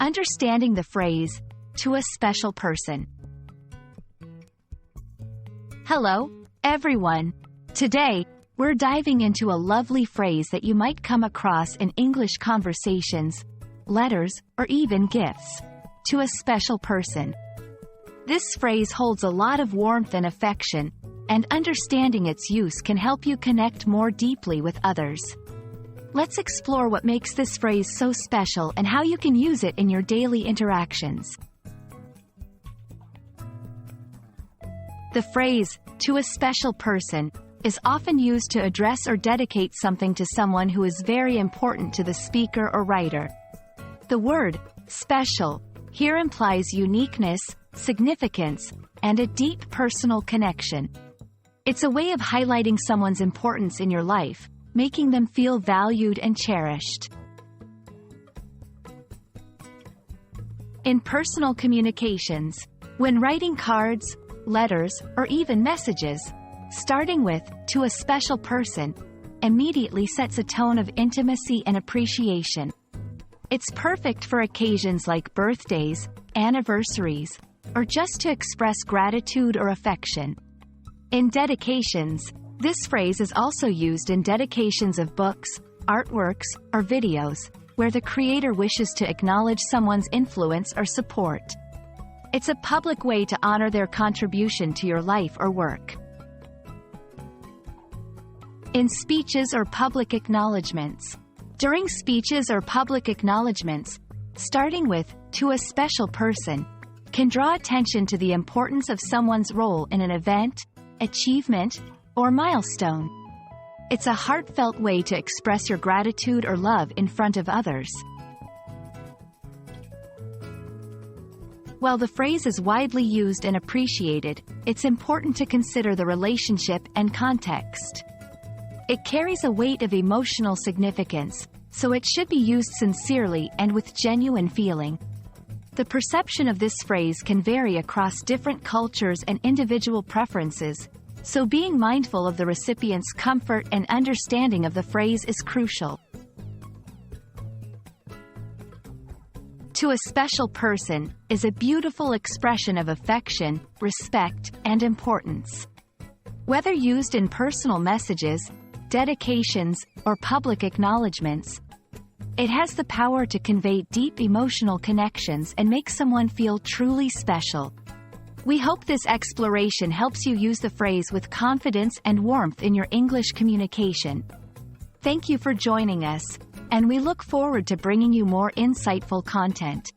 Understanding the phrase, to a special person. Hello, everyone. Today, we're diving into a lovely phrase that you might come across in English conversations, letters, or even gifts. To a special person. This phrase holds a lot of warmth and affection, and understanding its use can help you connect more deeply with others. Let's explore what makes this phrase so special and how you can use it in your daily interactions. The phrase, to a special person, is often used to address or dedicate something to someone who is very important to the speaker or writer. The word, special, here implies uniqueness, significance, and a deep personal connection. It's a way of highlighting someone's importance in your life, making them feel valued and cherished. In personal communications, when writing cards, letters, or even messages, starting with, to a special person, immediately sets a tone of intimacy and appreciation. It's perfect for occasions like birthdays, anniversaries, or just to express gratitude or affection. In dedications, this phrase is also used in dedications of books, artworks, or videos, where the creator wishes to acknowledge someone's influence or support. It's a public way to honor their contribution to your life or work. In speeches or public acknowledgements. During speeches or public acknowledgements, starting with, to a special person, can draw attention to the importance of someone's role in an event, achievement, or milestone. It's a heartfelt way to express your gratitude or love in front of others. While the phrase is widely used and appreciated, it's important to consider the relationship and context. It carries a weight of emotional significance, so it should be used sincerely and with genuine feeling. The perception of this phrase can vary across different cultures and individual preferences, so being mindful of the recipient's comfort and understanding of the phrase is crucial. To a special person is a beautiful expression of affection, respect, and importance. Whether used in personal messages, dedications, or public acknowledgements, it has the power to convey deep emotional connections and make someone feel truly special. We hope this exploration helps you use the phrase with confidence and warmth in your English communication. Thank you for joining us, and we look forward to bringing you more insightful content.